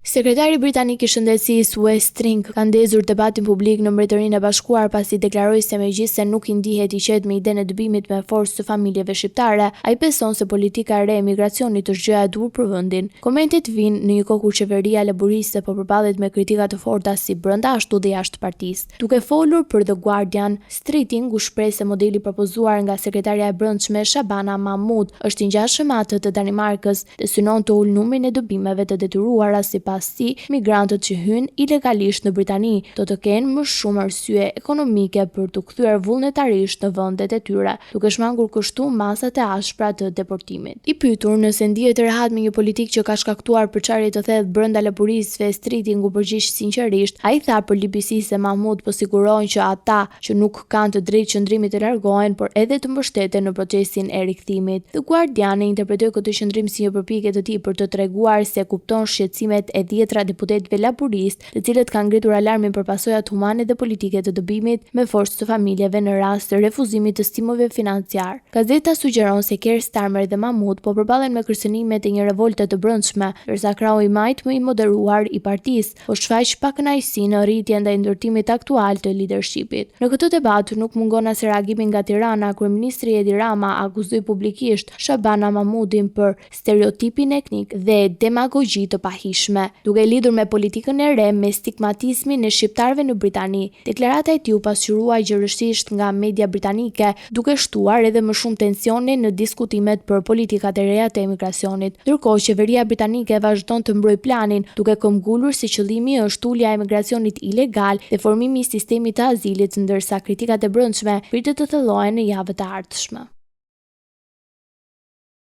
Sekretari britanik i shëndetësisë Wes String ka ndezur debatin publik në Mbretërinë e Bashkuar pasi deklaroi se megjithëse nuk i ndihet i qetë me idenë e dëbimit me forcë të familjeve shqiptare, ai beson se politika e re e migracionit është gjëja e dur për vendin. Komentet vijnë në një kohë kur qeveria laboriste po përballet me kritika të forta si brenda ashtu dhe jashtë partisë. Duke folur për The Guardian, String u shpreh se modeli propozuar nga sekretaria e brendshme Shabana Mahmood është i ngjashëm me atë të Danimarkës dhe synon të ulë numrin e dëbimeve të detyruara sipas si migrantët që hynë ilegalisht në Britani do të kenë më shumë arsye ekonomike për të kthyer vullnetarisht në vendet e tyre, duke shmangur kështu masat e ashpra të deportimit. I pyetur nëse ndihet e rehat me një politik që ka shkaktuar përçarje të thellë brenda laboristëve, String u përgjigj sinqerisht. Ai tha për BBC se Mahmood po sigurojnë që ata që nuk kanë të drejtë qëndrimit të largohen, por edhe të mbështeten në procesin e rikthimit. The Guardian e interpretoi këtë qëndrim si një përpjekje të tij për të treguar se kupton shqetësimet e dhjetra deputetëve laboristë, të cilët kanë ngritur alarmin për pasojat humane dhe politike të dëbimit me forcë të familjeve në rast të refuzimit të stimujve financiar. Gazeta sugjeron se Keir Starmer dhe Mahmood po përballen me kërcënimet e një revolte të brendshme, ndërsa krau i majt më i moderuar i partisë po shfaq pakënaqësi në rritjen ndaj ndërtimit aktual të leadershipit. Në këtë debat nuk mungon as reagimi nga Tirana. Kryeministri Edi Rama akuzoi publikisht Shabana Mahmoodin për stereotipin etnik dhe demagogji të pahishme, duke lidhur me politikën e re me stigmatizmin e shqiptarëve në Britani. Deklarata e tij u pasqyrua gjërësisht nga media britanike, duke shtuar edhe më shumë tensione në diskutimet për politikat e reja të emigracionit. Ndërkohë, qeveria britanike vazhdon të mbrojë planin, duke këmbgulur se qëllimi është ulja e emigracionit ilegal dhe formimi i sistemit të azilit, ndërsa kritikat e brendshme pritet të thellohen në javët e ardhshme.